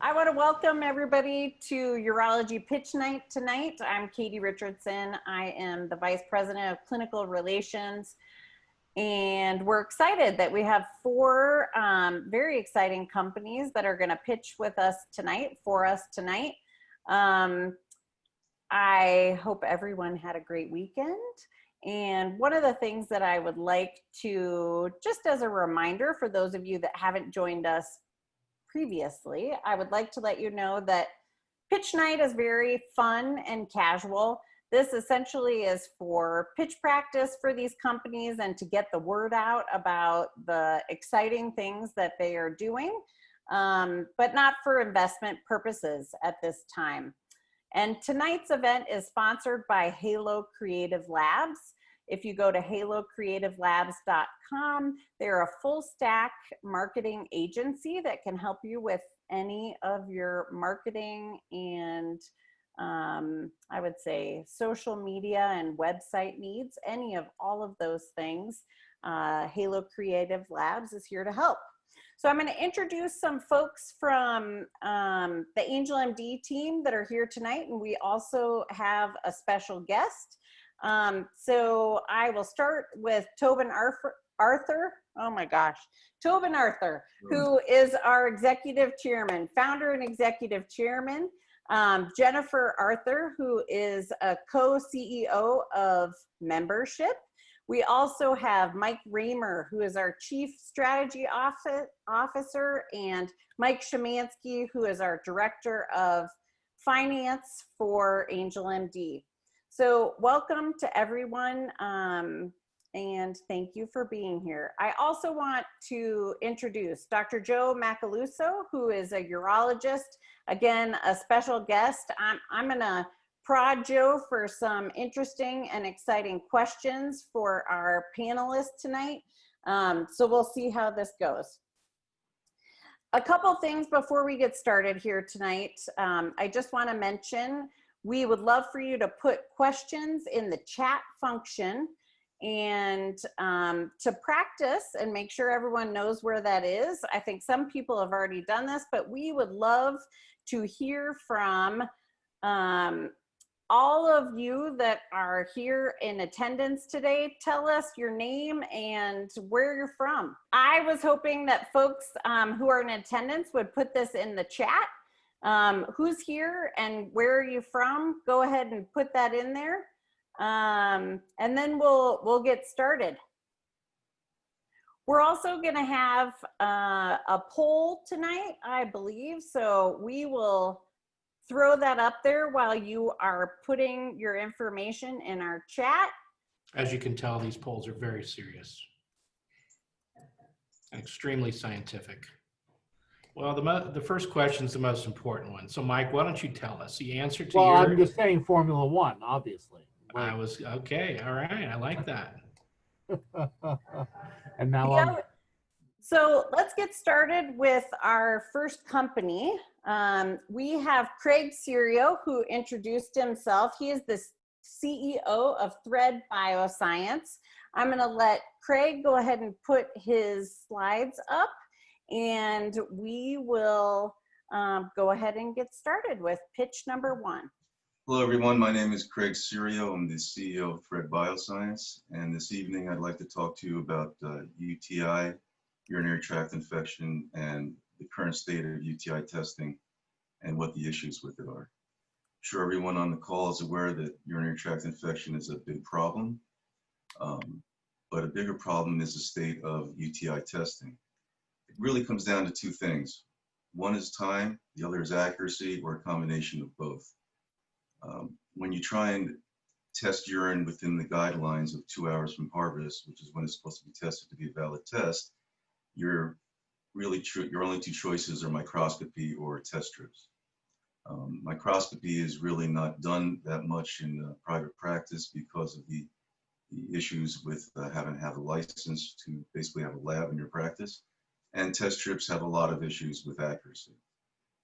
I want to welcome everybody to Urology Pitch Night tonight. I'm Katie Richardson. I am the Vice President of Clinical Relations, and we're excited that we have four very exciting companies that are going to pitch with us tonight, for us tonight. I hope everyone had a great weekend. And one of the things that I would like to, just as a reminder for those of you that haven't joined us previously, I would like to let you know that pitch night is very fun and casual. This essentially is for pitch practice for these companies and to get the word out about the exciting things that they are doing, but not for investment purposes at this time. And tonight's event is sponsored by Halo Creative Labs. If you go to halocreativelabs.com, they're a full stack marketing agency that can help you with any of your marketing and I would say social media and website needs, any of all of those things. Halo Creative Labs is here to help. So I'm going to introduce some folks from the AngelMD team that are here tonight, and we also have a special guest. So I will start with Tobin Arthur. Oh my gosh, Tobin Arthur, who is our executive chairman, founder and executive chairman. Jennifer Arthur, who is a co-CEO of membership. We also have Mike Raymer, who is our Chief Strategy Officer, and Mike Shemansky, who is our Director of Finance for AngelMD. So welcome to everyone, and thank you for being here. I also want to introduce Dr. Joe Macaluso, who is a urologist, again, a special guest. I'm gonna prod Joe for some interesting and exciting questions for our panelists tonight. So we'll see how this goes. A couple things before we get started here tonight. I just want to mention, we would love for you to put questions in the chat function, and to practice and make sure everyone knows where that is. I think some people have already done this, but we would love to hear from all of you that are here in attendance today. Tell us your name and where you're from. I was hoping that folks who are in attendance would put this in the chat. Who's here and where are you from? Go ahead and put that in there. And then we'll get started. We're also gonna have a poll tonight, I believe, so we will throw that up there while you are putting your information in our chat. As you can tell, these polls are very serious and extremely scientific. Well, the first question is the most important one. So, Mike, why don't you tell us the answer to Well, I'm just saying Formula One, obviously. I was, okay, all right, I like that. And now So let's get started with our first company. We have Craig Serio, who introduced himself. He is the CEO of Thread Bioscience. I'm going to let Craig go ahead and put his slides up, and we will go ahead and get started with pitch number one. Hello, everyone. My name is Craig Serio. I'm the CEO of Thread Bioscience, and this evening I'd like to talk to you about UTI, urinary tract infection, and the current state of UTI testing and what the issues with it are. I'm sure everyone on the call is aware that urinary tract infection is a big problem, but a bigger problem is the state of UTI testing. It really comes down to two things. One is time, the other is accuracy, or a combination of both. When you try and test urine within the guidelines of 2 hours from harvest, which is when it's supposed to be tested to be a valid test, your only two choices are microscopy or test strips. Microscopy is really not done that much in private practice because of the issues with having to have a license to basically have a lab in your practice. And test strips have a lot of issues with accuracy.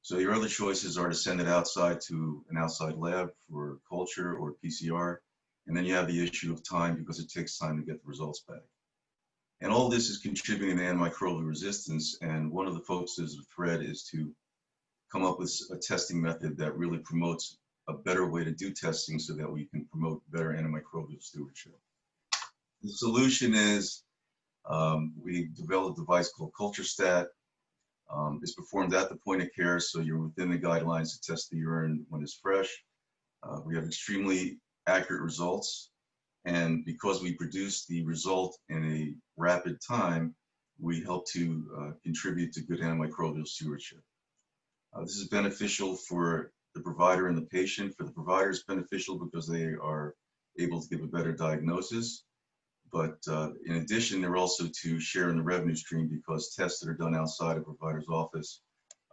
So your other choices are to send it outside to an outside lab for culture or PCR. And then you have the issue of time because it takes time to get the results back. And all this is contributing to antimicrobial resistance. And one of the focuses of Thread is to come up with a testing method that really promotes a better way to do testing so that we can promote better antimicrobial stewardship. The solution is we developed a device called CultureStat. It's performed at the point of care, so you're within the guidelines to test the urine when it's fresh. We have extremely accurate results, and because we produce the result in a rapid time, we help to contribute to good antimicrobial stewardship. This is beneficial for the provider and the patient. For the provider, it's beneficial because they are able to give a better diagnosis. But in addition, they're also to share in the revenue stream because tests that are done outside a provider's office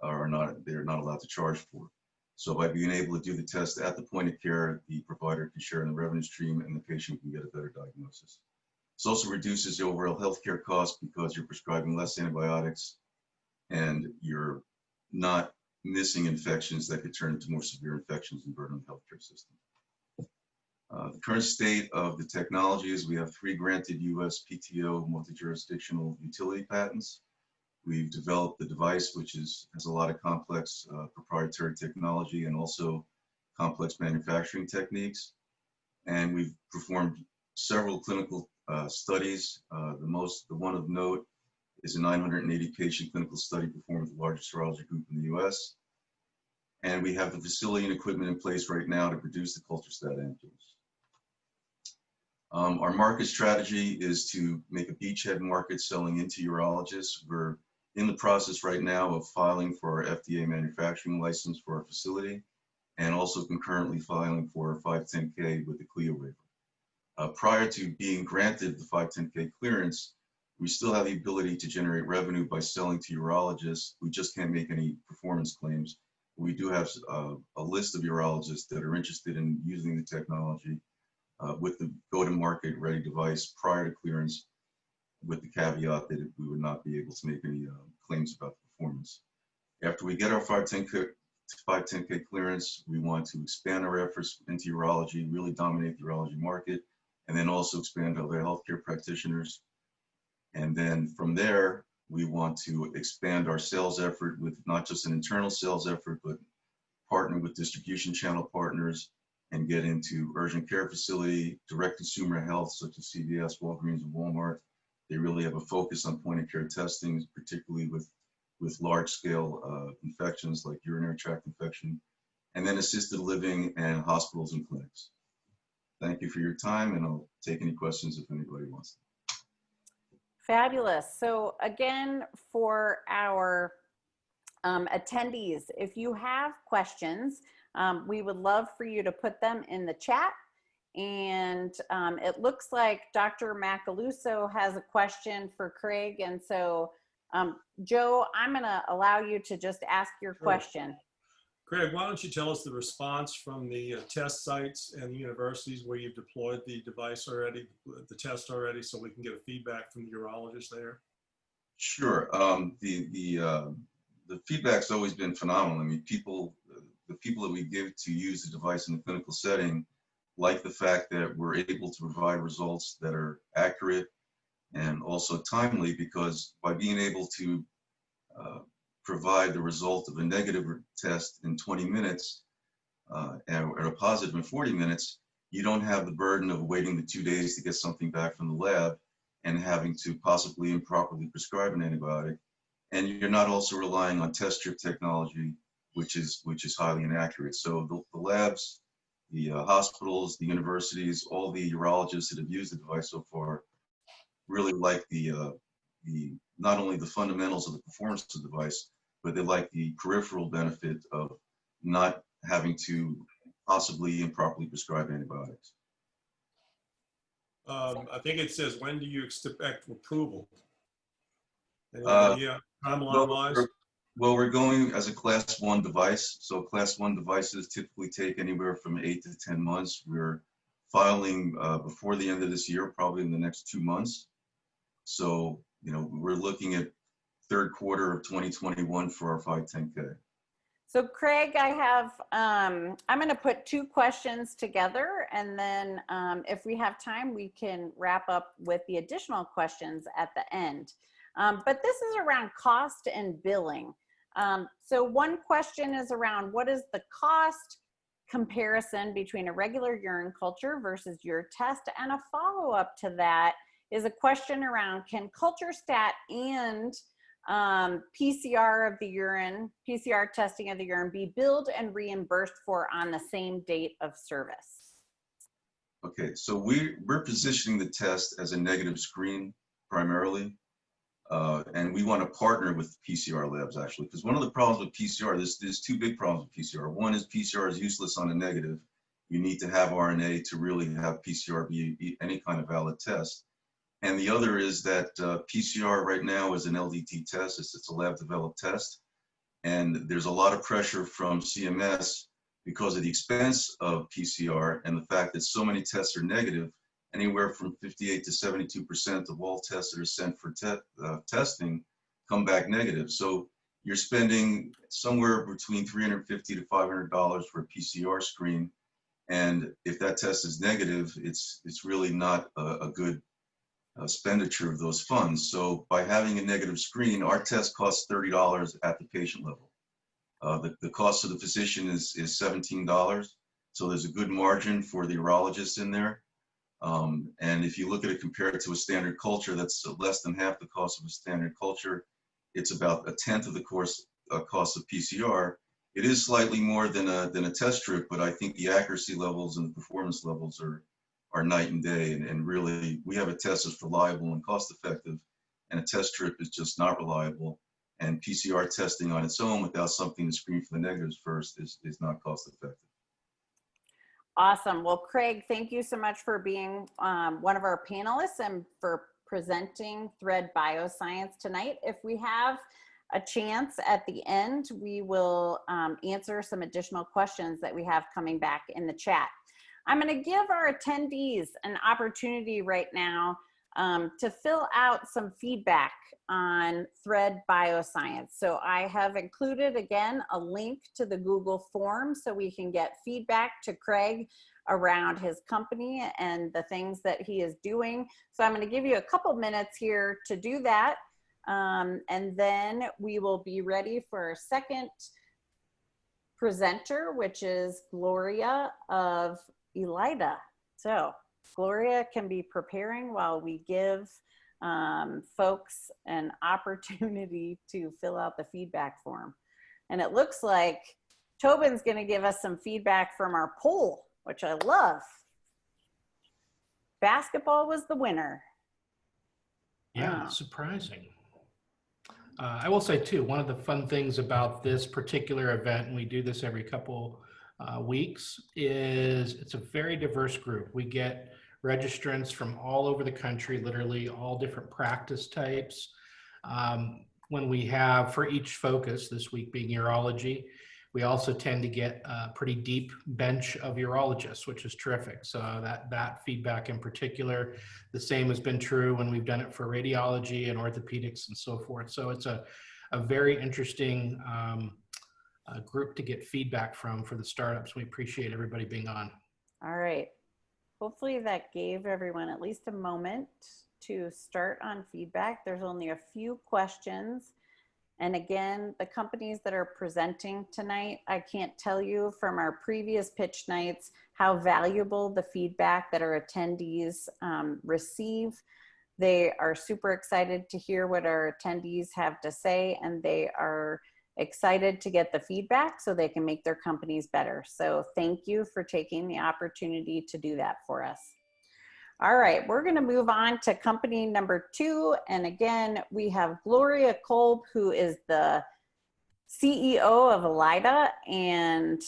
they're not allowed to charge for. So by being able to do the test at the point of care, the provider can share in the revenue stream and the patient can get a better diagnosis. This also reduces the overall healthcare cost because you're prescribing less antibiotics and you're not missing infections that could turn into more severe infections and burden the healthcare system. The current state of the technology is we have 3 granted US PTO multi-jurisdictional utility patents. We've developed the device, which has a lot of complex proprietary technology and also complex manufacturing techniques. And we've performed several clinical studies. The one of note is a 980 patient clinical study performed with the largest urology group in the US. And we have the facility and equipment in place right now to produce the CultureStat ampules. Our market strategy is to make a beachhead market selling into urologists. We're in the process right now of filing for our FDA manufacturing license for our facility and also concurrently filing for a 510K with the CLIA waiver. Prior to being granted the 510K clearance, we still have the ability to generate revenue by selling to urologists. We just can't make any performance claims. We do have a list of urologists that are interested in using the technology with the go-to-market ready device prior to clearance, with the caveat that we would not be able to make any claims about the performance. After we get our 510K clearance, we want to expand our efforts into urology, really dominate the urology market, and then also expand to other healthcare practitioners. And then from there, we want to expand our sales effort with not just an internal sales effort, but partner with distribution channel partners and get into urgent care facility, direct consumer health, such as CVS, Walgreens, and Walmart. They really have a focus on point of care testing, particularly with large scale infections like urinary tract infection, and then assisted living and hospitals and clinics. Thank you for your time, and I'll take any questions if anybody wants them. Fabulous. So again, for our attendees, if you have questions, we would love for you to put them in the chat. And it looks like Dr. Macaluso has a question for Craig. And so, Joe, I'm going to allow you to just ask your question. Craig, why don't you tell us the response from the test sites and the universities where you've deployed the device already, the test already, so we can get a feedback from the urologists there? Sure. The feedback's always been phenomenal. I mean, the people that we give to use the device in the clinical setting like the fact that we're able to provide results that are accurate and also timely, because by being able to provide the result of a negative test in 20 minutes and a positive in 40 minutes, you don't have the burden of waiting the 2 days to get something back from the lab and having to possibly improperly prescribe an antibiotic. And you're not also relying on test strip technology, which is highly inaccurate. So the labs, the hospitals, the universities, all the urologists that have used the device so far really like the not only the fundamentals of the performance of the device, but they like the peripheral benefit of not having to possibly improperly prescribe antibiotics. I think it says, when do you expect approval? Timeline-wise? Well, we're going as a class 1 device. So class 1 devices typically take anywhere from 8 to 10 months. We're filing before the end of this year, probably in the next 2 months. So, you know, we're looking at third quarter of 2021 for our 510K. So Craig, I have, I'm going to put 2 questions together, and then if we have time, we can wrap up with the additional questions at the end. But this is around cost and billing. So one question is around what is the cost comparison between a regular urine culture versus your test? And a follow-up to that is a question around, can culture stat and PCR of the urine, PCR testing of the urine be billed and reimbursed for on the same date of service? Okay, so we're positioning the test as a negative screen primarily. And we want to partner with PCR labs, actually, because one of the problems with PCR, there's two big problems with PCR. One is PCR is useless on a negative. You need to have RNA to really have PCR be any kind of valid test. And the other is that PCR right now is an LDT test. It's a lab-developed test. And there's a lot of pressure from CMS because of the expense of PCR and the fact that so many tests are negative. Anywhere from 58 to 72% of all tests that are sent for testing come back negative. So you're spending somewhere between $350 to $500 for a PCR screen. And if that test is negative, it's really not a good expenditure of those funds. So by having a negative screen, our test costs $30 at the patient level. The cost of the physician is $17. So there's a good margin for the urologist in there. And if you look at it compared to a standard culture, that's less than half the cost of a standard culture. It's about a tenth of the cost of PCR. It is slightly more than a test strip, but I think the accuracy levels and the performance levels are night and day. And really, we have a test that's reliable and cost effective, and a test strip is just not reliable. And PCR testing on its own without something to screen for the negatives first is not cost effective. Awesome. Well, Craig, thank you so much for being one of our panelists and for presenting Thread Bioscience tonight. If we have a chance at the end, we will answer some additional questions that we have coming back in the chat. I'm going to give our attendees an opportunity right now to fill out some feedback on Thread Bioscience. So I have included, again, a link to the Google form so we can get feedback to Craig around his company and the things that he is doing. So I'm going to give you a couple minutes here to do that. And then we will be ready for our second presenter, which is Gloria of ELIDA. So Gloria can be preparing while we give folks an opportunity to fill out the feedback form. And it looks like Tobin's going to give us some feedback from our poll, which I love. Basketball was the winner. Yeah, surprising. I will say too, one of the fun things about this particular event, and we do this every couple weeks, is it's a very diverse group. We get registrants from all over the country, literally all different practice types. When we have, for each focus, this week being urology, we also tend to get a pretty deep bench of urologists, which is terrific. So that feedback in particular, the same has been true when we've done it for radiology and orthopedics and so forth. So it's a very interesting group to get feedback from for the startups. We appreciate everybody being on. All right. Hopefully that gave everyone at least a moment to start on feedback. There's only a few questions. And again, the companies that are presenting tonight, I can't tell you from our previous pitch nights how valuable the feedback that our attendees receive. They are super excited to hear what our attendees have to say, and they are excited to get the feedback so they can make their companies better. So thank you for taking the opportunity to do that for us. All right, we're going to move on to company number 2. And again, we have Gloria Kolb, who is the CEO of ELIDA, and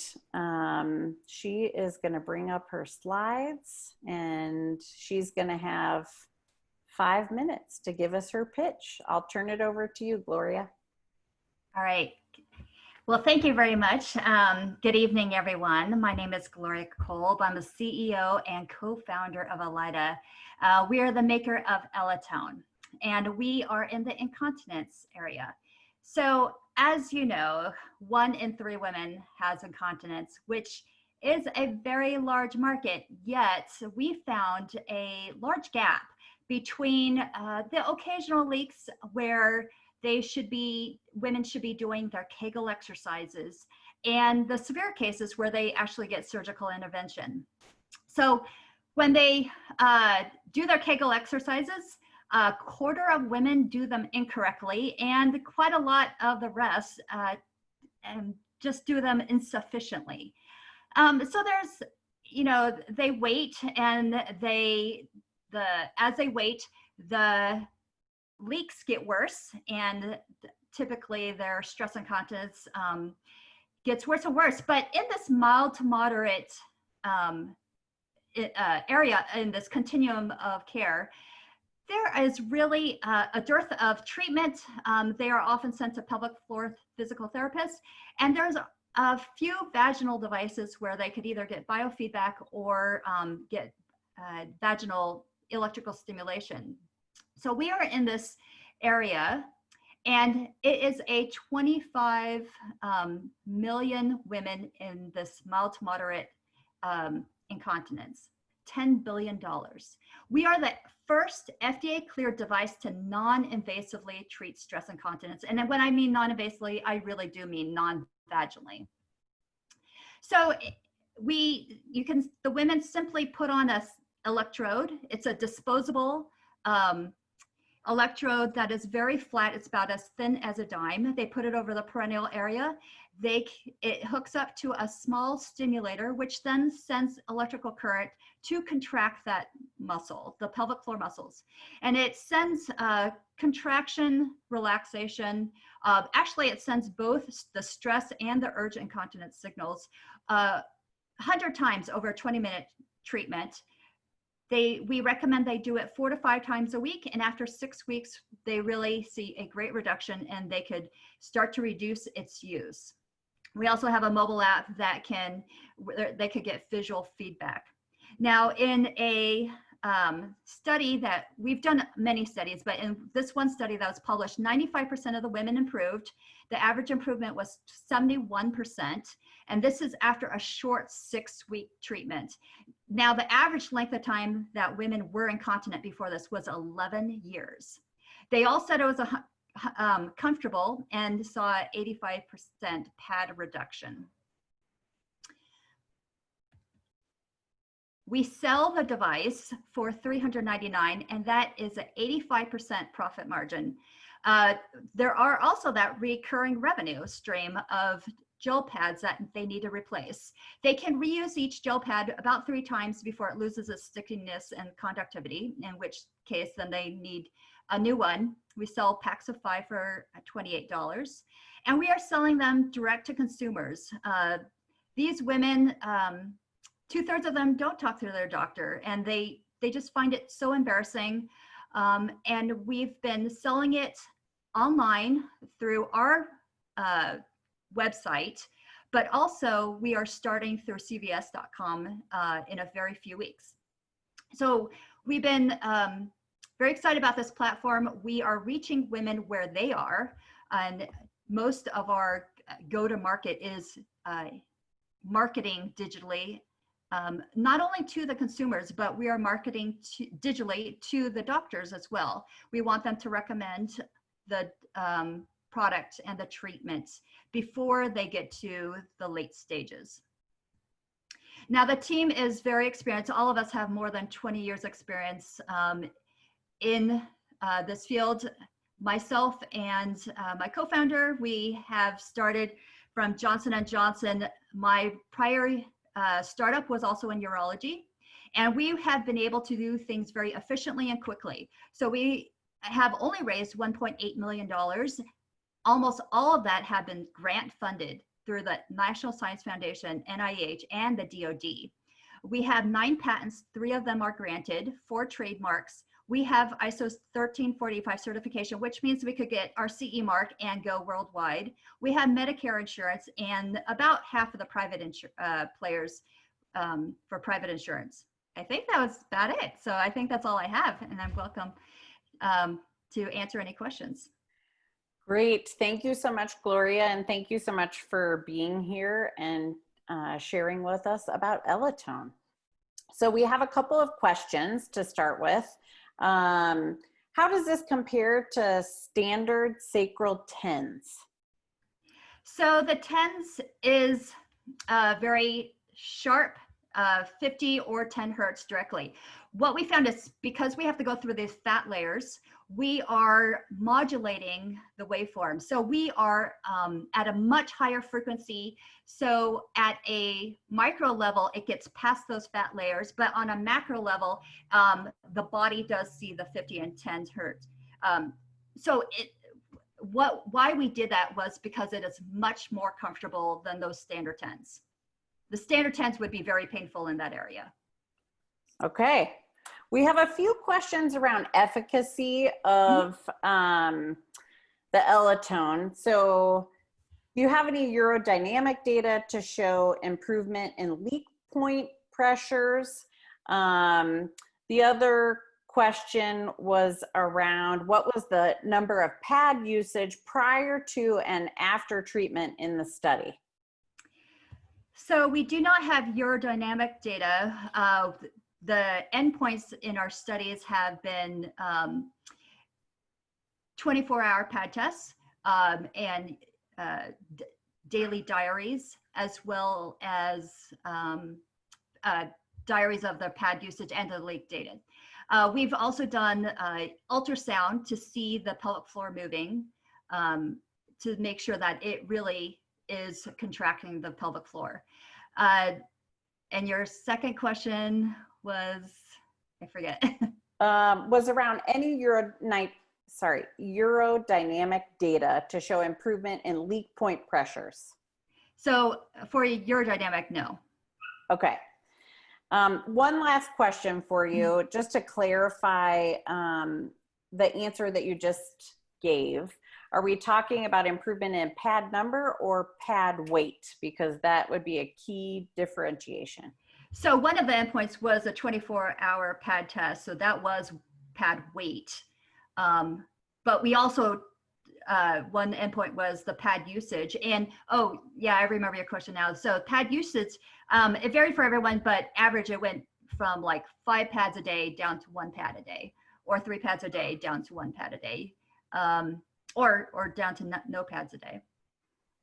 she is going to bring up her slides, and she's going to have 5 minutes to give us her pitch. I'll turn it over to you, Gloria. All right. Well, thank you very much. Good evening, everyone. My name is Gloria Kolb. I'm the CEO and co-founder of ELIDA. We are the maker of Elatone, and we are in the incontinence area. So as you know, 1 in 3 women has incontinence, which is a very large market, yet we found a large gap between the occasional leaks where women should be doing their Kegel exercises, and the severe cases where they actually get surgical intervention. So when they do their Kegel exercises, a quarter of women do them incorrectly, and quite a lot of the rest just do them insufficiently. So there's, you know, they wait, and as they wait, the leaks get worse, and typically their stress incontinence gets worse and worse. But in this mild to moderate area, in this continuum of care, there is really a dearth of treatment. They are often sent to pelvic floor physical therapists, and there's a few vaginal devices where they could either get biofeedback or get vaginal electrical stimulation. So we are in this area, and it is a 25 million women in this mild to moderate incontinence, $10 billion. We are the first FDA cleared device to non-invasively treat stress incontinence. And then when I mean non-invasively, I really do mean non-vaginally. So the women simply put on a electrode. It's a disposable electrode that is very flat. It's about as thin as a dime. They put it over the perineal area. It hooks up to a small stimulator, which then sends electrical current to contract that muscle, the pelvic floor muscles. And it sends contraction, relaxation. Actually, it sends both the stress and the urge incontinence signals 100 times over a 20-minute treatment. We recommend they do it 4 to 5 times a week, and after 6 weeks, they really see a great reduction, and they could start to reduce its use. We also have a mobile app that they could get visual feedback. Now, in a study that we've done many studies, but in this one study that was published, 95% of the women improved. The average improvement was 71%, and this is after a short 6-week treatment. Now, the average length of time that women were incontinent before this was 11 years. They all said it was comfortable and saw 85% pad reduction. We sell the device for $399, and that is an 85% profit margin. There are also that recurring revenue stream of gel pads that they need to replace. They can reuse each gel pad about 3 times before it loses its stickiness and conductivity, in which case then they need a new one. We sell packs of 5 for $28, and we are selling them direct to consumers. These women, 2/3 of them don't talk to their doctor, and they just find it so embarrassing. And we've been selling it online through our website, but also we are starting through cvs.com in a very few weeks. So we've been very excited about this platform. We are reaching women where they are, and most of our go-to-market is marketing digitally, not only to the consumers, but we are marketing digitally to the doctors as well. We want them to recommend the product and the treatments before they get to the late stages. Now, the team is very experienced. All of us have more than 20 years experience in this field. Myself and my co-founder, we have started from Johnson & Johnson. My prior startup was also in urology, and we have been able to do things very efficiently and quickly. So we have only raised $1.8 million. Almost all of that have been grant funded through the National Science Foundation, NIH, and the DoD. We have 9 patents, 3 of them are granted, 4 trademarks. We have ISO 13485 certification, which means we could get our CE mark and go worldwide. We have Medicare insurance and about half of the private players for private insurance. I think that was about it. So I think that's all I have, and I'm welcome to answer any questions. Great. Thank you so much, Gloria. And thank you so much for being here and sharing with us about Elitone. So we have a couple of questions to start with. How does this compare to standard sacral TENS? So the TENS is very sharp, 50 or 10 hertz directly. What we found is because we have to go through these fat layers, we are modulating the waveform. So we are at a much higher frequency. So at a micro level, it gets past those fat layers, but on a macro level, the body does see the 50 and 10 hertz. Why we did that was because it is much more comfortable than those standard TENS. The standard TENS would be very painful in that area. Okay. We have a few questions around efficacy of the Elitone. So do you have any urodynamic data to show improvement in leak point pressures? The other question was around what was the number of pad usage prior to and after treatment in the study? So we do not have urodynamic data. The endpoints in our studies have been 24-hour pad tests and daily diaries, as well as diaries of the pad usage and the leak data. We've also done ultrasound to see the pelvic floor moving to make sure that it really is contracting the pelvic floor. And your second question was, I forget. Was around any urodynamic data to show improvement in leak point pressures. So for urodynamic, no. Okay. One last question for you, just to clarify the answer that you just gave. Are we talking about improvement in pad number or pad weight? Because that would be a key differentiation. So one of the endpoints was a 24-hour pad test. So that was pad weight. But we also, one endpoint was the pad usage. And, oh, yeah, I remember your question now. So pad usage, it varied for everyone, but average, it went from like 5 pads a day down to 1 pad a day, or 3 pads a day down to 1 pad a day, or down to no pads a day.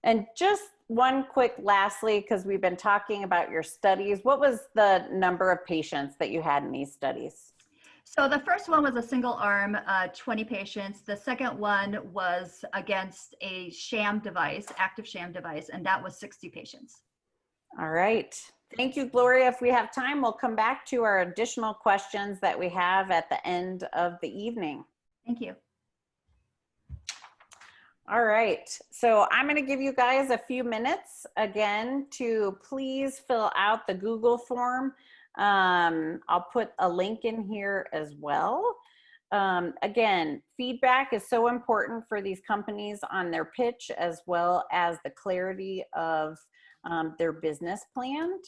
And just one quick lastly, because we've been talking about your studies, what was the number of patients that you had in these studies? So the first one was a single arm, 20 patients. The second one was against a sham device, active sham device, and that was 60 patients. All right. Thank you, Gloria. If we have time, we'll come back to our additional questions that we have at the end of the evening. Thank you. All right, so I'm going to give you guys a few minutes again to please fill out the Google form. I'll put a link in here as well. Again, feedback is so important for these companies on their pitch, as well as the clarity of their business plan.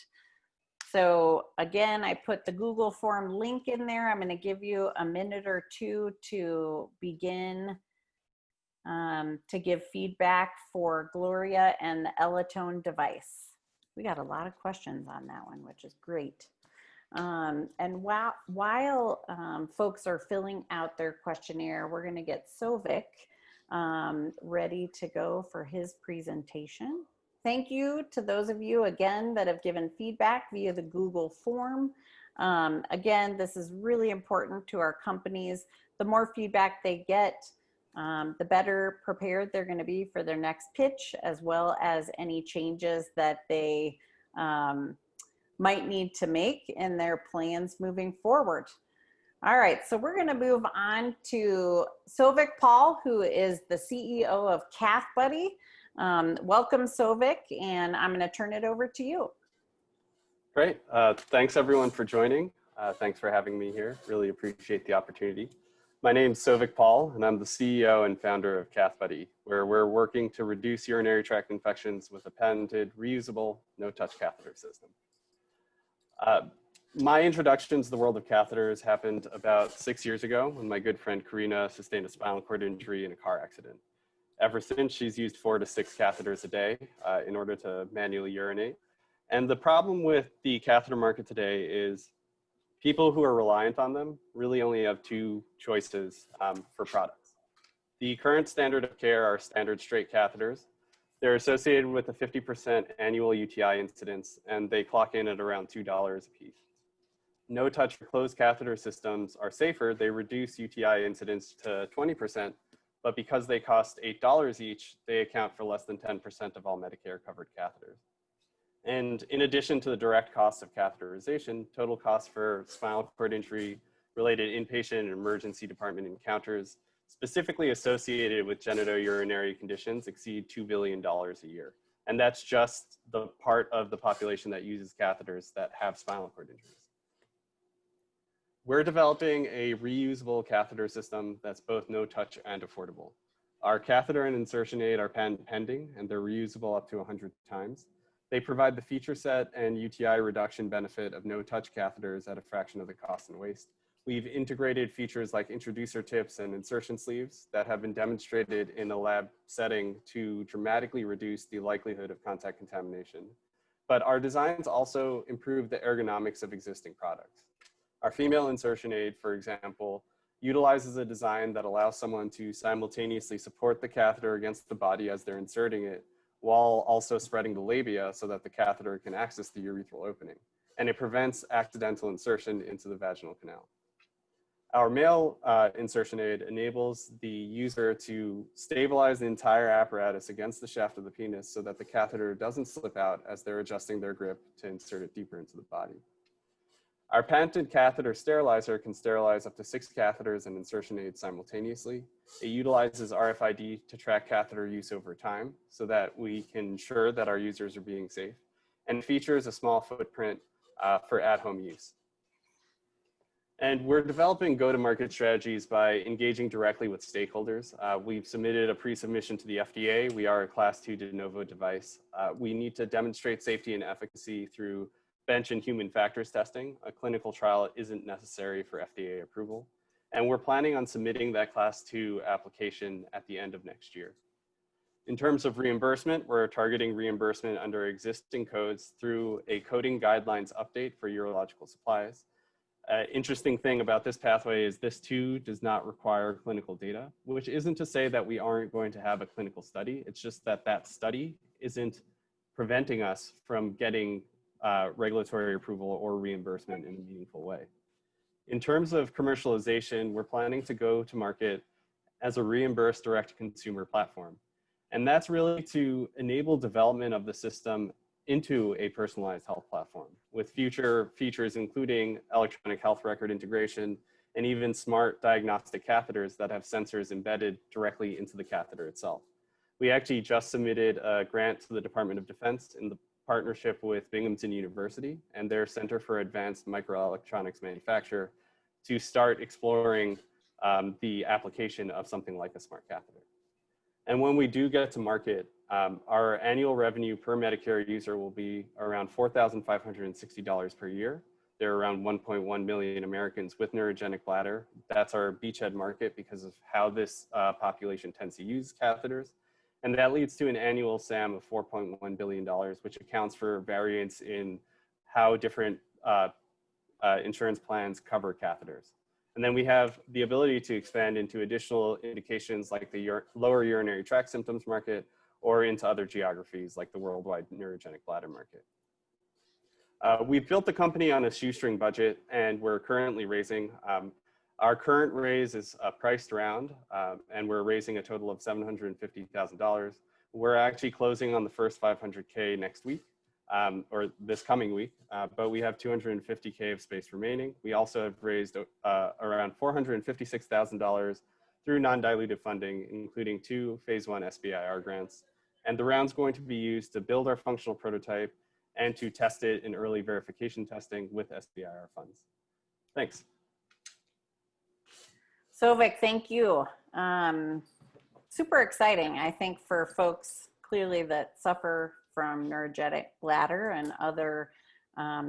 So again, I put the Google form link in there. I'm going to give you a minute or two to begin to give feedback for Gloria and the Elitone device. We got a lot of questions on that one, which is great. And while folks are filling out their questionnaire, we're going to get Silvic ready to go for his presentation. Thank you to those of you, again, that have given feedback via the Google form. Again, this is really important to our companies. The more feedback they get, the better prepared they're going to be for their next pitch, as well as any changes that they might need to make in their plans moving forward. All right, so we're going to move on to Silvic Paul, who is the CEO of CathBuddy. Welcome, Silvic, and I'm going to turn it over to you. Great. Thanks, everyone, for joining. Thanks for having me here. Really appreciate the opportunity. My name's Silvic Paul, and I'm the CEO and founder of CathBuddy, where we're working to reduce urinary tract infections with a patented, reusable, no-touch catheter system. My introduction to the world of catheters happened about 6 years ago when my good friend Karina sustained a spinal cord injury in a car accident. Ever since, she's used 4 to 6 catheters a day in order to manually urinate. And the problem with the catheter market today is People who are reliant on them really only have two choices for products. The current standard of care are standard straight catheters. They're associated with a 50% annual UTI incidence, and they clock in at around $2 a piece. No-touch or closed catheter systems are safer. They reduce UTI incidence to 20%, but because they cost $8 each, they account for less than 10% of all Medicare-covered catheters. And in addition to the direct cost of catheterization, total costs for spinal cord injury related inpatient and emergency department encounters specifically associated with genitourinary conditions exceed $2 billion a year. And that's just the part of the population that uses catheters that have spinal cord injuries. We're developing a reusable catheter system that's both no touch and affordable. Our catheter and insertion aid are patent pending, and they're reusable up to 100 times. They provide the feature set and UTI reduction benefit of no touch catheters at a fraction of the cost and waste. We've integrated features like introducer tips and insertion sleeves that have been demonstrated in a lab setting to dramatically reduce the likelihood of contact contamination. But our designs also improve the ergonomics of existing products. Our female insertion aid, for example, utilizes a design that allows someone to simultaneously support the catheter against the body as they're inserting it, while also spreading the labia so that the catheter can access the urethral opening. And it prevents accidental insertion into the vaginal canal. Our male insertion aid enables the user to stabilize the entire apparatus against the shaft of the penis so that the catheter doesn't slip out as they're adjusting their grip to insert it deeper into the body. Our patented catheter sterilizer can sterilize up to 6 catheters and insertion aids simultaneously. It utilizes RFID to track catheter use over time so that we can ensure that our users are being safe, and features a small footprint for at-home use. And we're developing go-to-market strategies by engaging directly with stakeholders. We've submitted a pre-submission to the FDA. We are a Class 2 de novo device. We need to demonstrate safety and efficacy through bench and human factors testing. A clinical trial isn't necessary for FDA approval. And we're planning on submitting that Class 2 application at the end of next year. In terms of reimbursement, we're targeting reimbursement under existing codes through a coding guidelines update for urological supplies. Interesting thing about this pathway is this too does not require clinical data, which isn't to say that we aren't going to have a clinical study. It's just that that study isn't preventing us from getting regulatory approval or reimbursement in a meaningful way. In terms of commercialization, we're planning to go to market as a reimbursed direct-to-consumer platform. And that's really to enable development of the system into a personalized health platform with future features including electronic health record integration and even smart diagnostic catheters that have sensors embedded directly into the catheter itself. We actually just submitted a grant to the Department of Defense in the partnership with Binghamton University and their Center for Advanced Microelectronics Manufacture to start exploring the application of something like a smart catheter. And when we do get to market, our annual revenue per Medicare user will be around $4,560 per year. There are around 1.1 million Americans with neurogenic bladder. That's our beachhead market because of how this population tends to use catheters. And that leads to an annual SAM of $4.1 billion, which accounts for variance in how different insurance plans cover catheters. And then we have the ability to expand into additional indications like the lower urinary tract symptoms market or into other geographies like the worldwide neurogenic bladder market. We've built the company on a shoestring budget and we're currently raising. Our current raise is a priced round and we're raising a total of $750,000. We're actually closing on the first 500K next week or this coming week, but we have 250K of space remaining. We also have raised around $456,000 through non-dilutive funding, including 2 phase 1 SBIR grants. And the round's going to be used to build our functional prototype and to test it in early verification testing with SBIR funds. Thanks. Silvic, thank you. Super exciting, I think, for folks clearly that suffer from neurogenic bladder and other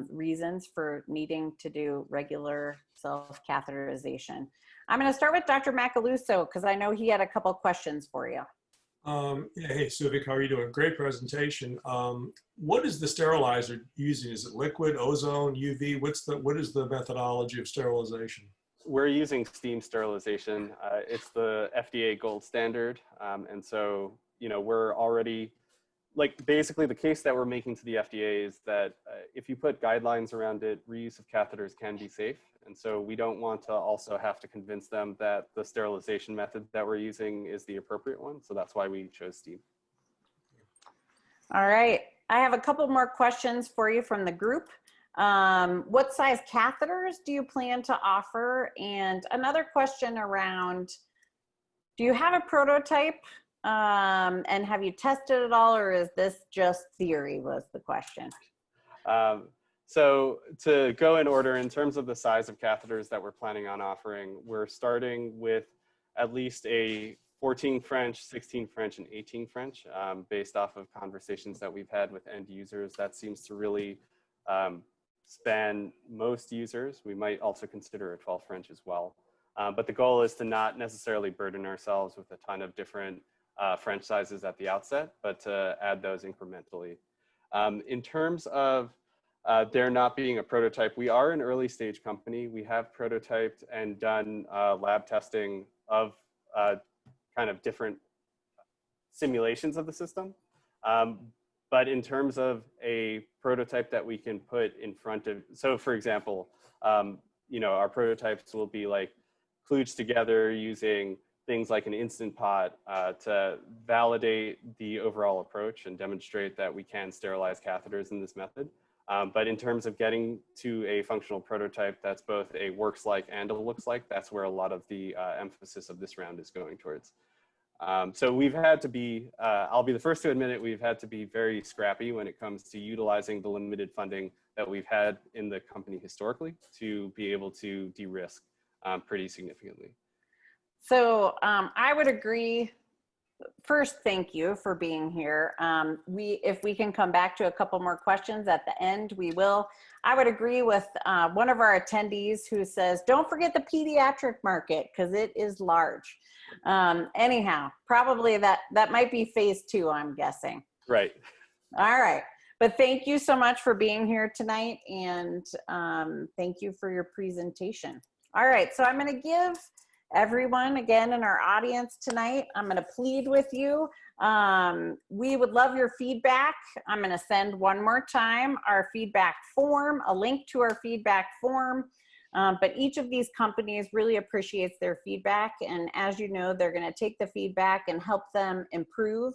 reasons for needing to do regular self-catheterization. I'm going to start with Dr. Macaluso because I know he had a couple questions for you. Yeah, hey, Silvic, how are you doing? Great presentation. What is the sterilizer using? Is it liquid, ozone, UV? What is the methodology of sterilization? We're using steam sterilization. It's the FDA gold standard. And so, you know, we're already, like, basically the case that we're making to the FDA is that if you put guidelines around it, reuse of catheters can be safe. And so we don't want to also have to convince them that the sterilization method that we're using is the appropriate one. So that's why we chose steam. All right. I have a couple more questions for you from the group. What size catheters do you plan to offer? And another question around, do you have a prototype? And have you tested it all, or is this just theory was the question? So to go in order, in terms of the size of catheters that we're planning on offering, we're starting with at least a 14 French, 16 French, and 18 French, based off of conversations that we've had with end users. That seems to really span most users. We might also consider a 12 French as well. But the goal is to not necessarily burden ourselves with a ton of different French sizes at the outset, but to add those incrementally. In terms of there not being a prototype, we are an early stage company. We have prototyped and done lab testing of kind of different simulations of the system. But in terms of a prototype that we can put in front of, so for example, you know, our prototypes will be like kludged together using things like an Instant Pot to validate the overall approach and demonstrate that we can sterilize catheters in this method. But in terms of getting to a functional prototype that's both a works like and a looks like, that's where a lot of the emphasis of this round is going towards. So we've had to be, I'll be the first to admit it, we've had to be very scrappy when it comes to utilizing the limited funding that we've had in the company historically to be able to de-risk pretty significantly. So I would agree. First, thank you for being here. If we can come back to a couple more questions at the end, we will. I would agree with one of our attendees who says, don't forget the pediatric market because it is large. Anyhow, probably that might be phase 2, I'm guessing. Right. All right. But thank you so much for being here tonight, and thank you for your presentation. All right, so I'm going to give everyone again in our audience tonight, I'm going to plead with you. We would love your feedback. I'm going to send one more time our feedback form, a link to our feedback form. But each of these companies really appreciates their feedback. And as you know, they're going to take the feedback and help them improve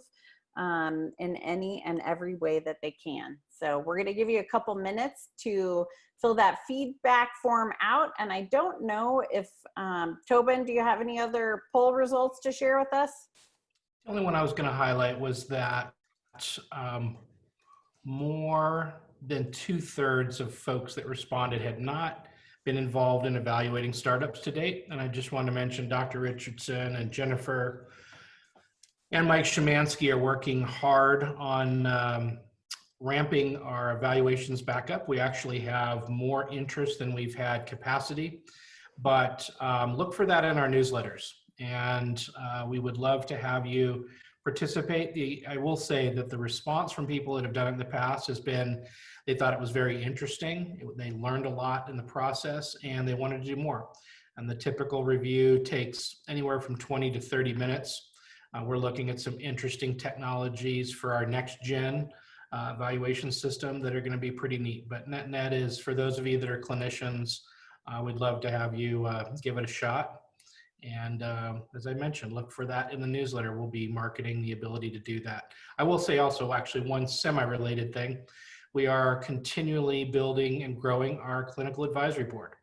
in any and every way that they can. So we're going to give you a couple minutes to fill that feedback form out. And I don't know if, Tobin, do you have any other poll results to share with us? The only one I was going to highlight was that more than 2/3 of folks that responded had not been involved in evaluating startups to date. And I just want to mention Dr. Richardson and Jennifer and Mike Szymanski are working hard on ramping our evaluations back up. We actually have more interest than we've had capacity, but look for that in our newsletters. And we would love to have you participate. I will say that the response from people that have done it in the past has been, they thought it was very interesting. They learned a lot in the process and they wanted to do more. And the typical review takes anywhere from 20 to 30 minutes. We're looking at some interesting technologies for our next gen evaluation system that are going to be pretty neat. But net is, for those of you that are clinicians, we'd love to have you give it a shot. And as I mentioned, look for that in the newsletter. We'll be marketing the ability to do that. I will say also, actually, one semi-related thing. We are continually building and growing our clinical advisory board.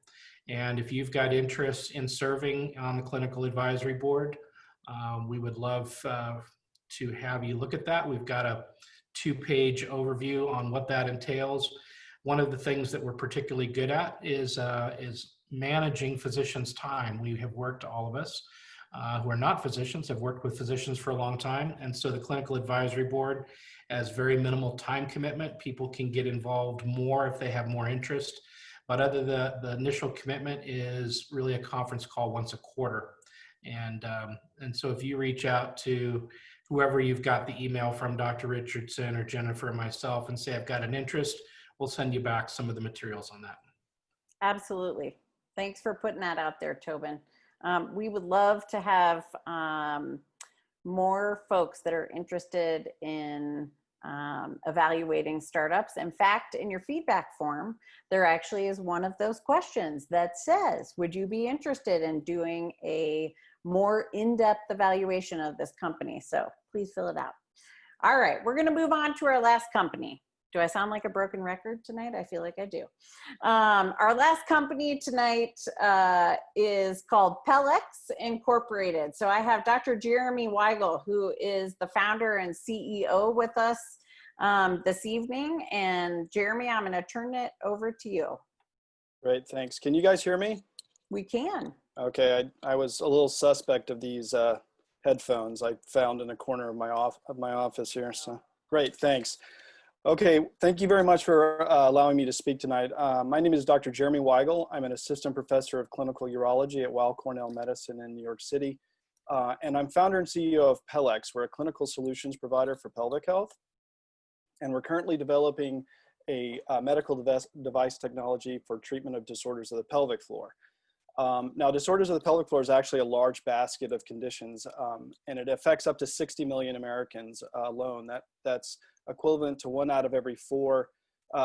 And if you've got interest in serving on the clinical advisory board, we would love to have you look at that. We've got a 2-page overview on what that entails. One of the things that we're particularly good at is managing physicians' time. We have worked, all of us who are not physicians, have worked with physicians for a long time. And so the clinical advisory board has very minimal time commitment. People can get involved more if they have more interest. But the initial commitment is really a conference call once a quarter. And so if you reach out to whoever you've got the email from, Dr. Richardson or Jennifer or myself, and say, I've got an interest, we'll send you back some of the materials on that. Absolutely. Thanks for putting that out there, Tobin. We would love to have more folks that are interested in evaluating startups. In fact, in your feedback form, there actually is one of those questions that says, would you be interested in doing a more in-depth evaluation of this company? So please fill it out. All right, we're going to move on to our last company. Do I sound like a broken record tonight? I feel like I do. Our last company tonight is called Pelex Incorporated. So I have Dr. Jeremy Weigle, who is the founder and CEO with us this evening. And Jeremy, I'm going to turn it over to you. Great, thanks. Can you guys hear me? We can. Okay, I was a little suspect of these headphones I found in a corner of my office here. So great, thanks. Okay, thank you very much for allowing me to speak tonight. My name is Dr. Jeremy Weigle. I'm an assistant professor of clinical urology at Weill Cornell Medicine in New York City. And I'm founder and CEO of Pelex. We're a clinical solutions provider for pelvic health. And we're currently developing a medical device technology for treatment of disorders of the pelvic floor. Now, disorders of the pelvic floor is actually a large basket of conditions, and it affects up to 60 million Americans alone. That's equivalent to 1 out of every 4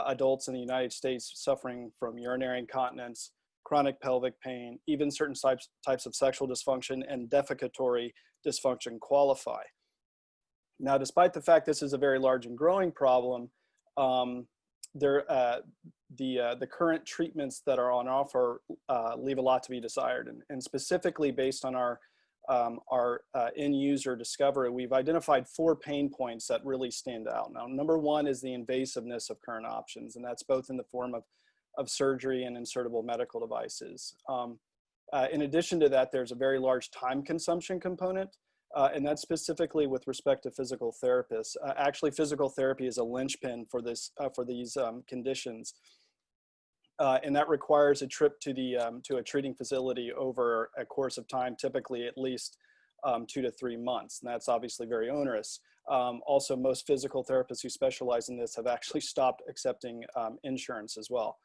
adults in the United States suffering from urinary incontinence, chronic pelvic pain, even certain types of sexual dysfunction and defecatory dysfunction qualify. Now, despite the fact this is a very large and growing problem, the current treatments that are on offer leave a lot to be desired, and specifically based on our end user discovery, we've identified 4 pain points that really stand out. Now, number 1 is the invasiveness of current options, and that's both in the form of surgery and insertable medical devices. In addition to that, there's a very large time consumption component, and that's specifically with respect to physical therapists. Actually, physical therapy is a linchpin for these conditions. And that requires a trip to a treating facility over a course of time, typically at least 2 to 3 months. And that's obviously very onerous. Also, most physical therapists who specialize in this have actually stopped accepting insurance as well.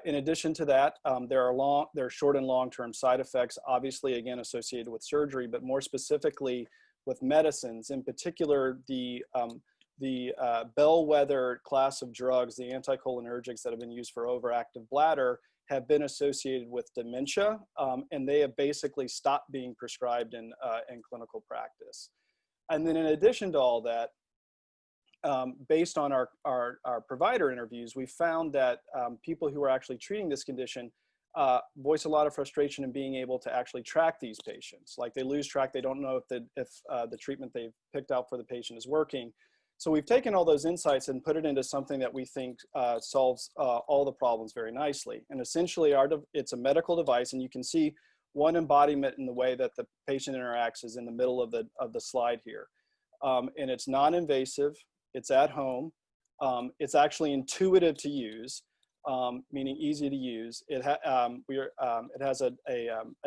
In addition to that, there are short and long-term side effects, obviously, again, associated with surgery, but more specifically with medicines, in particular, the bellwether class of drugs, the anticholinergics that have been used for overactive bladder, have been associated with dementia, and they have basically stopped being prescribed in clinical practice. And then in addition to all that, based on our provider interviews, we found that people who are actually treating this condition voice a lot of frustration in being able to actually track these patients. Like, they lose track, they don't know if the treatment they've picked out for the patient is working. So we've taken all those insights and put it into something that we think solves all the problems very nicely. And essentially, it's a medical device, and you can see one embodiment in the way that the patient interacts is in the middle of the slide here. And it's non-invasive, it's at home, it's actually intuitive to use, meaning easy to use. It has a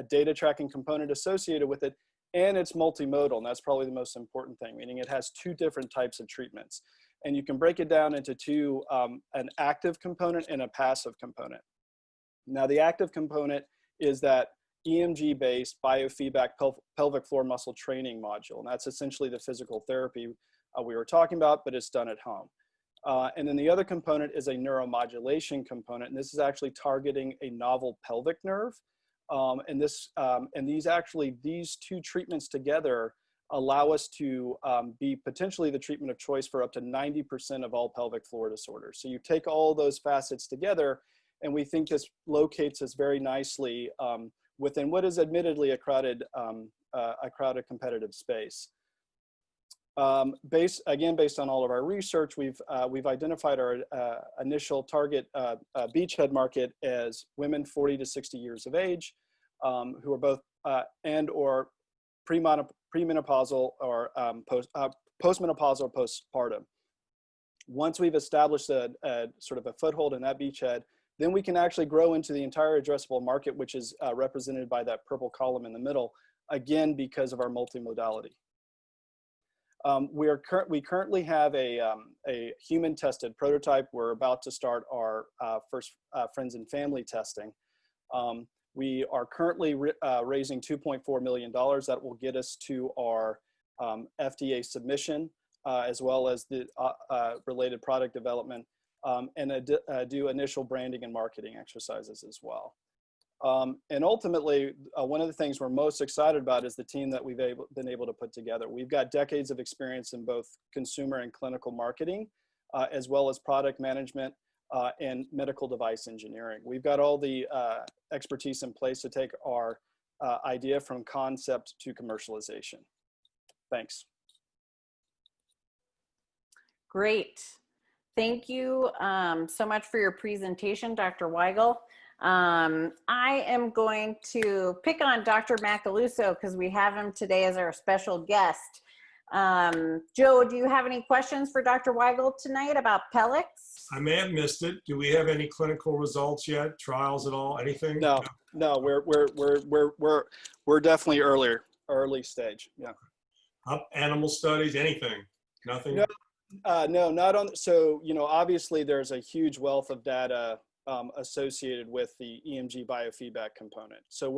data tracking component associated with it, and it's multimodal, and that's probably the most important thing, meaning it has 2 different types of treatments. And you can break it down into 2, an active component and a passive component. Now, the active component is that EMG-based biofeedback pelvic floor muscle training module, and that's essentially the physical therapy we were talking about, but it's done at home. And then the other component is a neuromodulation component, and this is actually targeting a novel pelvic nerve. And these 2 treatments together allow us to be potentially the treatment of choice for up to 90% of all pelvic floor disorders. So you take all those facets together, and we think this locates us very nicely within what is admittedly a crowded competitive space. Based on all of our research, we've identified our initial target beachhead market as women 40 to 60 years of age, who are both and or premenopausal or postmenopausal or postpartum. Once we've established a sort of a foothold in that beachhead, then we can actually grow into the entire addressable market, which is represented by that purple column in the middle, again, because of our multimodality. We currently have a human tested prototype. We're about to start our first friends and family testing. We are currently raising $2.4 million that will get us to our FDA submission, as well as the related product development, and do initial branding and marketing exercises as well. And ultimately, one of the things we're most excited about is the team that we've been able to put together. We've got decades of experience in both consumer and clinical marketing, as well as product management and medical device engineering. We've got all the expertise in place to take our idea from concept to commercialization. Thanks. Great. Thank you so much for your presentation, Dr. Weigle. I am going to pick on Dr. Macaluso because we have him today as our special guest. Joe, do you have any questions for Dr. Weigle tonight about Pelex? I may have missed it. Do we have any clinical results yet? Trials at all? Anything? No, we're definitely early stage. Yeah. Animal studies? Anything? Nothing. No, not on. So obviously there's a huge wealth of data associated with the EMG biofeedback component. So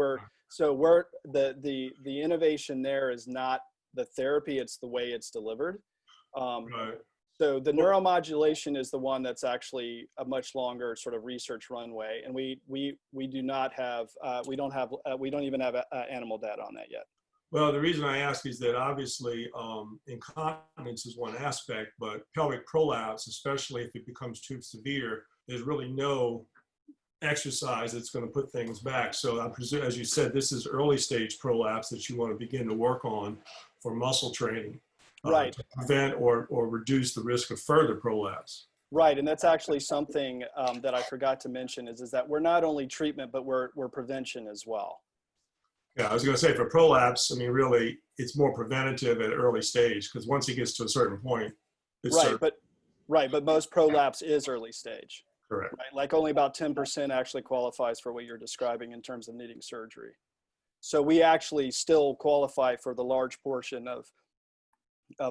the innovation there is not the therapy, it's the way it's delivered. Right. So the neuromodulation is the one that's actually a much longer sort of research runway, and we don't even have animal data on that yet. Well, the reason I ask is that obviously incontinence is one aspect, but pelvic prolapse, especially if it becomes too severe, there's really no exercise that's going to put things back. So I presume, as you said, this is early stage prolapse that you want to begin to work on for muscle training, right, to prevent or reduce the risk of further prolapse. Right, and that's actually something that I forgot to mention is that we're not only treatment, but we're prevention as well. Yeah, I was going to say for prolapse, I mean, really, it's more preventative at early stage because once it gets to a certain point, it's but most prolapse is early stage. Correct. Right? Like only about 10% actually qualifies for what you're describing in terms of needing surgery. So we actually still qualify for the large portion of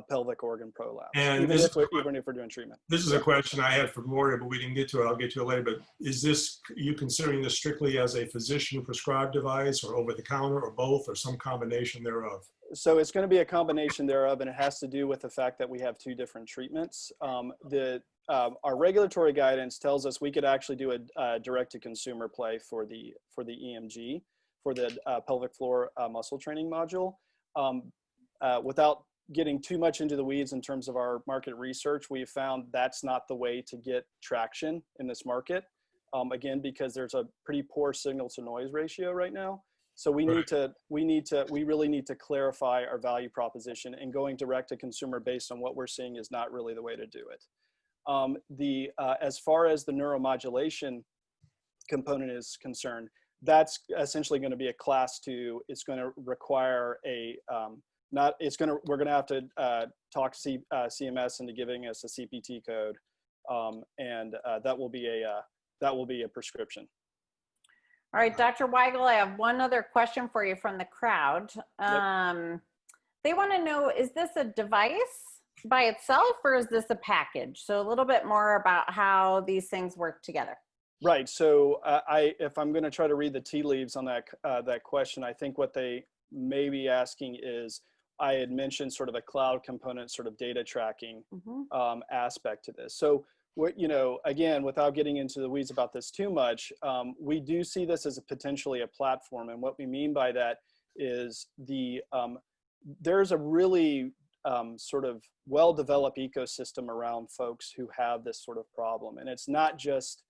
pelvic organ prolapse, and even if we're doing treatment. This is a question I had for Gloria, but we didn't get to it. I'll get to it later. But is this, you considering this strictly as a physician prescribed device or over the counter or both or some combination thereof? So it's going to be a combination thereof, and it has to do with the fact that we have two different treatments. Our regulatory guidance tells us we could actually do a direct-to-consumer play for the EMG, for the pelvic floor muscle training module. Without getting too much into the weeds in terms of our market research, we have found that's not the way to get traction in this market. Again, because there's a pretty poor signal to noise ratio right now. So we really need to clarify our value proposition, and going direct to consumer based on what we're seeing is not really the way to do it. As far as the neuromodulation component is concerned, that's essentially going to be a class 2. It's going to require we're going to have to talk CMS into giving us a CPT code, and that will be a prescription. All right, Dr. Weigle, I have one other question for you from the crowd. Yep. They want to know, is this a device by itself or is this a package? So a little bit more about how these things work together. Right. So if I'm going to try to read the tea leaves on that question, I think what they may be asking is, I had mentioned sort of a cloud component, sort of data tracking aspect to this. So again, without getting into the weeds about this too much, we do see this as potentially a platform. And what we mean by that is there's a really sort of well-developed ecosystem around folks who have this sort of problem. And it's not just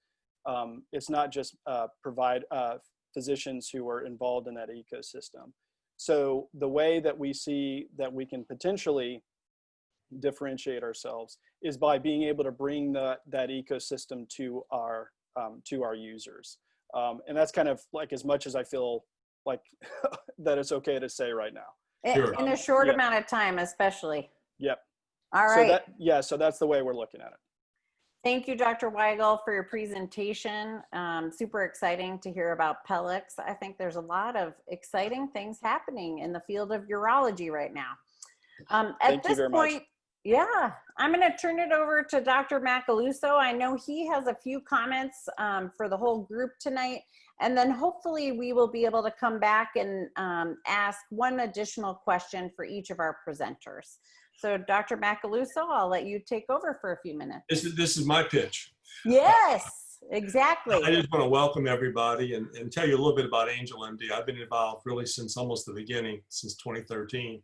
physicians who are involved in that ecosystem. So the way that we see that we can potentially differentiate ourselves is by being able to bring that ecosystem to our users. And that's kind of like as much as I feel like that it's okay to say right now. Sure. In a short amount of time, especially. Yep. All right. So that's the way we're looking at it. Thank you, Dr. Weigle, for your presentation. Super exciting to hear about Pelex. I think there's a lot of exciting things happening in the field of urology right now. At this point, yeah, I'm going to turn it over to Dr. Macaluso. I know he has a few comments for the whole group tonight, and then hopefully we will be able to come back and ask one additional question for each of our presenters. So Dr. Macaluso, I'll let you take over for a few minutes. This is my pitch. Yes, exactly. I just want to welcome everybody and tell you a little bit about AngelMD. I've been involved really since almost the beginning, since 2013.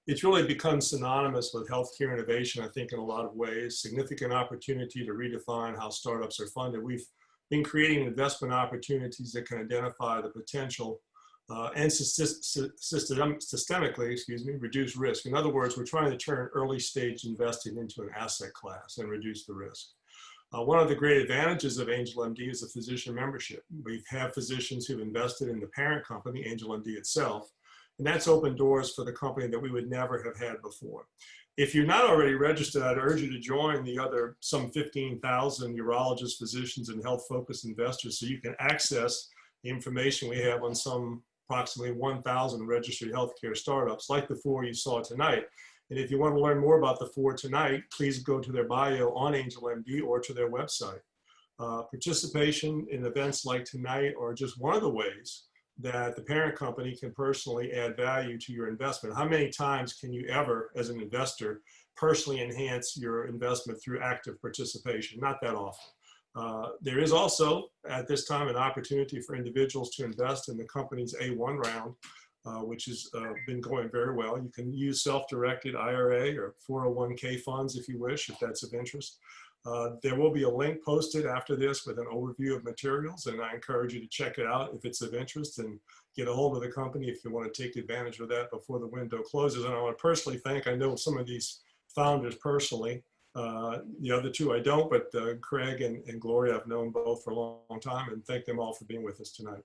It's really become synonymous with healthcare innovation, I think, in a lot of ways. Significant opportunity to redefine how startups are funded. We've been creating investment opportunities that can identify the potential and systemically, reduce risk. In other words, we're trying to turn early stage investing into an asset class and reduce the risk. One of the great advantages of AngelMD is the physician membership. We have physicians who've invested in the parent company, AngelMD itself, and that's opened doors for the company that we would never have had before. If you're not already registered, I'd urge you to join the other some 15,000 urologists, physicians, and health-focused investors so you can access the information we have on some approximately 1,000 registered healthcare startups like the 4 you saw tonight. And if you want to learn more about the 4 tonight, please go to their bio on AngelMD or to their website. Participation in events like tonight are just one of the ways that the parent company can personally add value to your investment. How many times can you ever, as an investor, personally enhance your investment through active participation? Not that often. There is also, at this time, an opportunity for individuals to invest in the company's A1 round, which has been going very well. You can use self-directed IRA or 401k funds if you wish, if that's of interest. There will be a link posted after this with an overview of materials, and I encourage you to check it out if it's of interest and get a hold of the company if you want to take advantage of that before the window closes. And I want to personally thank, I know some of these founders personally, the other 2 I don't, but Craig and Gloria I've known both for a long time, and thank them all for being with us tonight.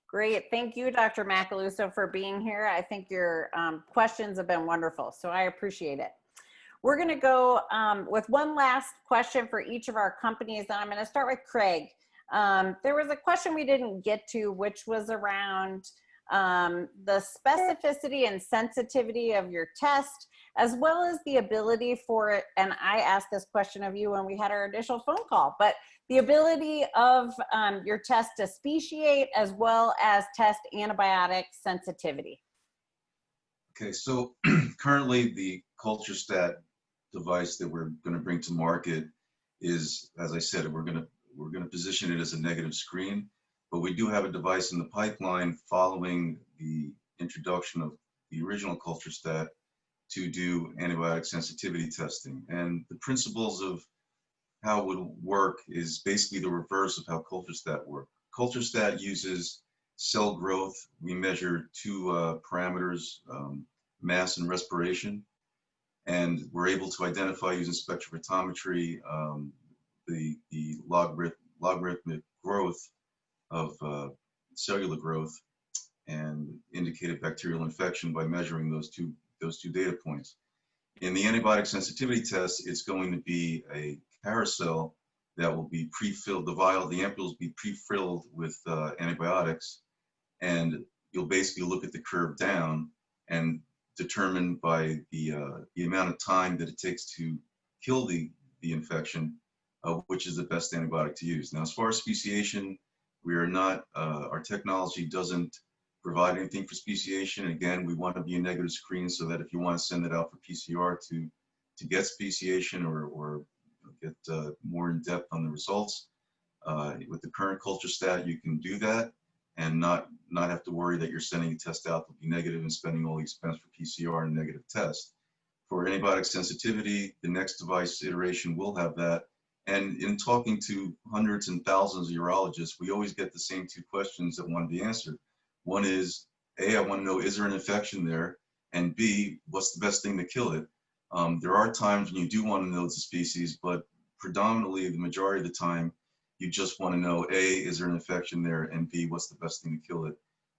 Great. Thank you, Dr. Macaluso, for being here. I think your questions have been wonderful, so I appreciate it. We're going to go with one last question for each of our companies, and I'm going to start with Craig. There was a question we didn't get to, which was around the specificity and sensitivity of your test, as well as the ability for it, and I asked this question of you when we had our initial phone call, but the ability of your test to speciate as well as test antibiotic sensitivity. Okay, so currently the CultureStat device that we're going to bring to market is, as I said, we're going to position it as a negative screen, but we do have a device in the pipeline following the introduction of the original CultureStat to do antibiotic sensitivity testing. And the principles of how it would work is basically the reverse of how CultureStat works. CultureStat uses cell growth. We measure 2 parameters, mass and respiration, and we're able to identify using spectrophotometry the logarithmic growth of cellular growth and indicated bacterial infection by measuring those two data points. In the antibiotic sensitivity test, it's going to be a carousel that will be pre-filled. The ampules will be pre-filled with antibiotics, and you'll basically look at the curve down and determine by the amount of time that it takes to kill the infection, which is the best antibiotic to use. Now, as far as speciation, we are not, our technology doesn't provide anything for speciation. Again, we want to be a negative screen so that if you want to send it out for PCR to get speciation or get more in depth on the results, with the current CultureStat, you can do that and not have to worry that you're sending a test out that will be negative and spending all the expense for PCR and negative test. For antibiotic sensitivity, the next device iteration will have that. And in talking to hundreds and thousands of urologists, we always get the same 2 questions that want to be answered. One is, A, I want to know, is there an infection there? And B, what's the best thing to kill it? There are times when you do want to know the species, but predominantly the majority of the time, you just want to know, A, is there an infection there? And B, what's the best thing to kill it?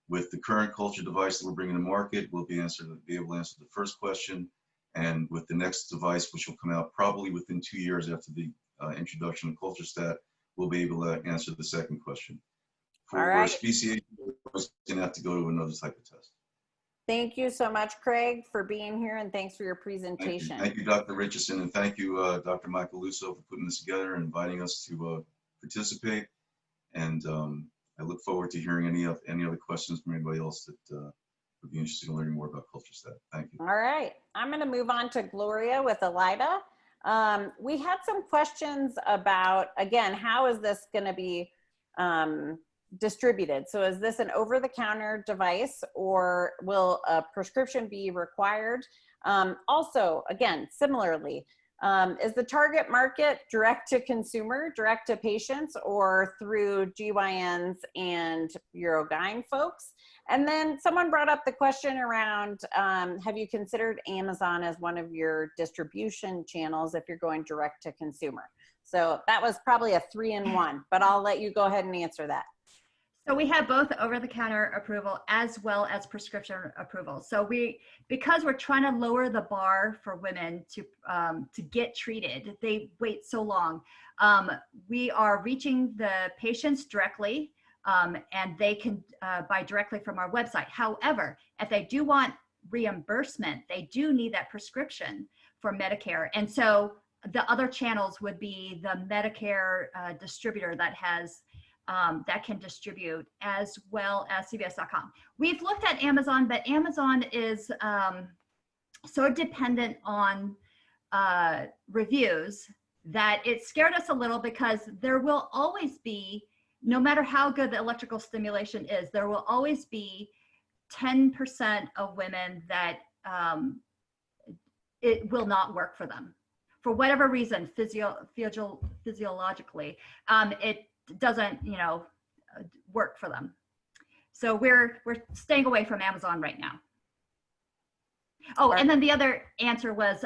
With the current culture device that we're bringing to market, we'll be able to answer the first question. And with the next device, which will come out probably within 2 years after the introduction of CultureStat, we'll be able to answer the second question. For speciation, we're going to have to go to another type of test. Thank you so much, Craig, for being here, and thanks for your presentation. Thank you, Dr. Richardson, and thank you, Dr. Michael Lusso, for putting this together and inviting us to participate. And I look forward to hearing any other questions from anybody else that would be interested in learning more about CultureStat. Thank you. All right, I'm going to move on to Gloria with ELIDA. We had some questions about, again, how is this going to be distributed? So is this an over-the-counter device, or will a prescription be required? Also, again, similarly, is the target market direct to consumer, direct to patients, or through GYNs and Urogyn folks? And then someone brought up the question around, have you considered Amazon as one of your distribution channels if you're going direct to consumer? So that was probably a 3-in-1, but I'll let you go ahead and answer that. So we have both over-the-counter approval as well as prescription approval. So because we're trying to lower the bar for women to get treated, they wait so long. We are reaching the patients directly, and they can buy directly from our website. However, if they do want reimbursement, they do need that prescription for Medicare. And so the other channels would be the Medicare distributor that has that can distribute, as well as CVS.com. We've looked at Amazon, but Amazon is so dependent on reviews that it scared us a little, because there will always be, no matter how good the electrical stimulation is, there will always be 10% of women that it will not work for them. For whatever reason, physiologically, it doesn't, work for them. So we're staying away from Amazon right now. Oh, and then the other answer was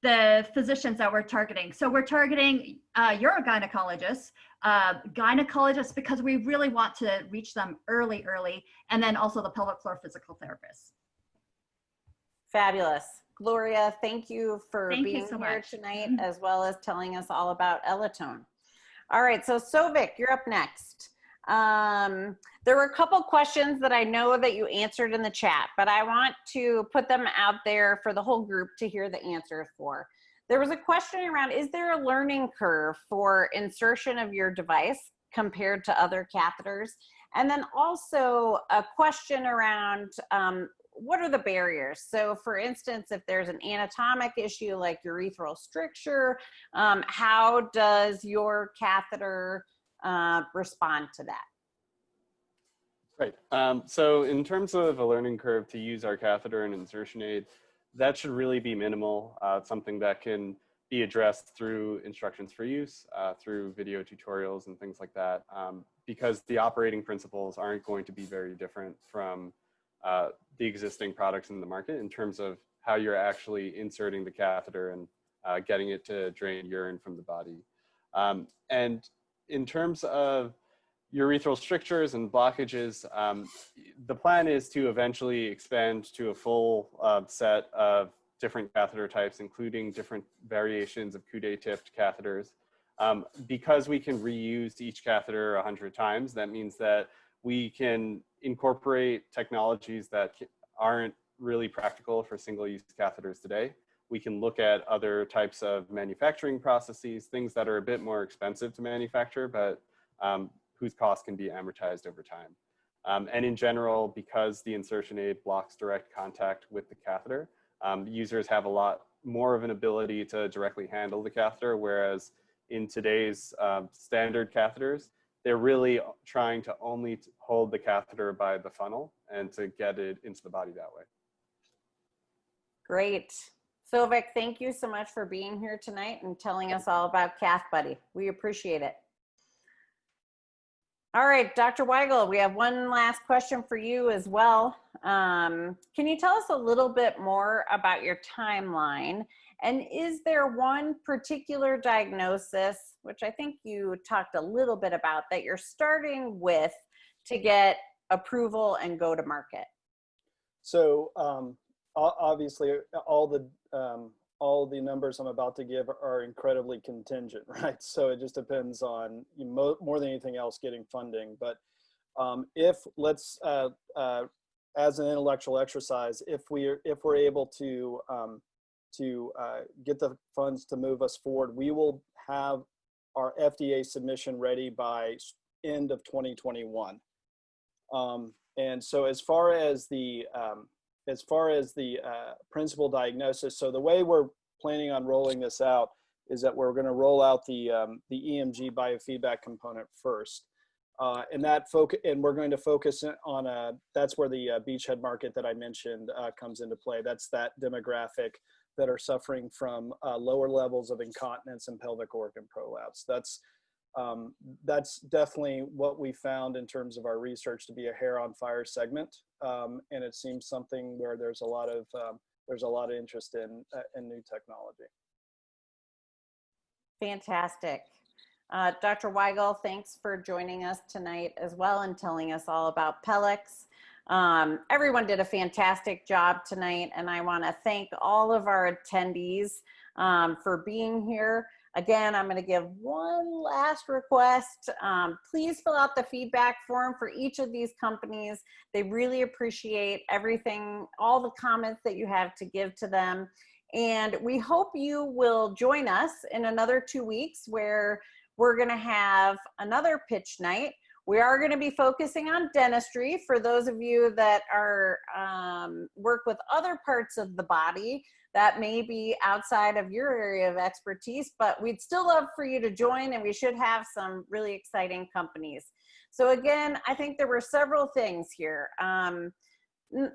the physicians that we're targeting. So we're targeting urogynecologists, gynecologists, because we really want to reach them early, and then also the pelvic floor physical therapists. Fabulous. Gloria, thank you for being so here much tonight, as well as telling us all about Elitone. All right, so Silvic, you're up next. There were a couple questions that I know that you answered in the chat, but I want to put them out there for the whole group to hear the answers for. There was a question around, is there a learning curve for insertion of your device compared to other catheters? And then also a question around, what are the barriers? So for instance, if there's an anatomic issue like urethral stricture, how does your catheter respond to that? Right. So in terms of a learning curve to use our catheter and insertion aid, that should really be minimal. It's something that can be addressed through instructions for use, through video tutorials and things like that, because the operating principles aren't going to be very different from the existing products in the market in terms of how you're actually inserting the catheter and getting it to drain urine from the body. And in terms of urethral strictures and blockages, the plan is to eventually expand to a full set of different catheter types, including different variations of Coude tipped catheters. Because we can reuse each catheter 100 times, that means that we can incorporate technologies that aren't really practical for single-use catheters today. We can look at other types of manufacturing processes, things that are a bit more expensive to manufacture, but whose cost can be amortized over time. And in general, because the insertion aid blocks direct contact with the catheter, users have a lot more of an ability to directly handle the catheter, whereas in today's standard catheters, they're really trying to only hold the catheter by the funnel and to get it into the body that way. Great. Silvic, thank you so much for being here tonight and telling us all about Cath Buddy. We appreciate it. All right, Dr. Weigle, we have one last question for you as well. Can you tell us a little bit more about your timeline? And is there one particular diagnosis, which I think you talked a little bit about, that you're starting with to get approval and go to market? So obviously all the numbers I'm about to give are incredibly contingent, right? So it just depends on, more than anything else, getting funding. But if, let's as an intellectual exercise, if we're able to get the funds to move us forward, we will have our FDA submission ready by end of 2021. And so as far as the principal diagnosis, so the way we're planning on rolling this out is that we're going to roll out the EMG biofeedback component first. And we're going to focus on that's where the beachhead market that I mentioned comes into play. That's that demographic that are suffering from lower levels of incontinence and pelvic organ prolapse. That's definitely what we found in terms of our research to be a hair on fire segment, and it seems something where there's a lot of interest in new technology. Fantastic. Dr. Weigle, thanks for joining us tonight as well and telling us all about Pelex. Everyone did a fantastic job tonight, and I want to thank all of our attendees for being here. Again, I'm going to give one last request. Please fill out the feedback form for each of these companies. They really appreciate everything, all the comments that you have to give to them. And we hope you will join us in another 2 weeks where we're going to have another pitch night. We are going to be focusing on dentistry for those of you that are work with other parts of the body that may be outside of your area of expertise, but we'd still love for you to join, and we should have some really exciting companies. So again, I think there were several things here.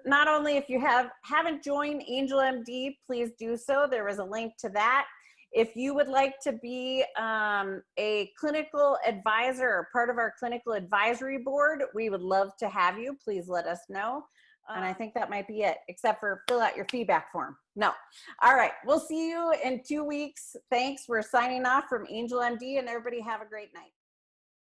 Not only if you haven't joined AngelMD, please do so. There was a link to that. If you would like to be a clinical advisor or part of our clinical advisory board, we would love to have you. Please let us know. And I think that might be it, except for fill out your feedback form. No. All right. We'll see you in 2 weeks. Thanks. We're signing off from AngelMD, and everybody have a great night.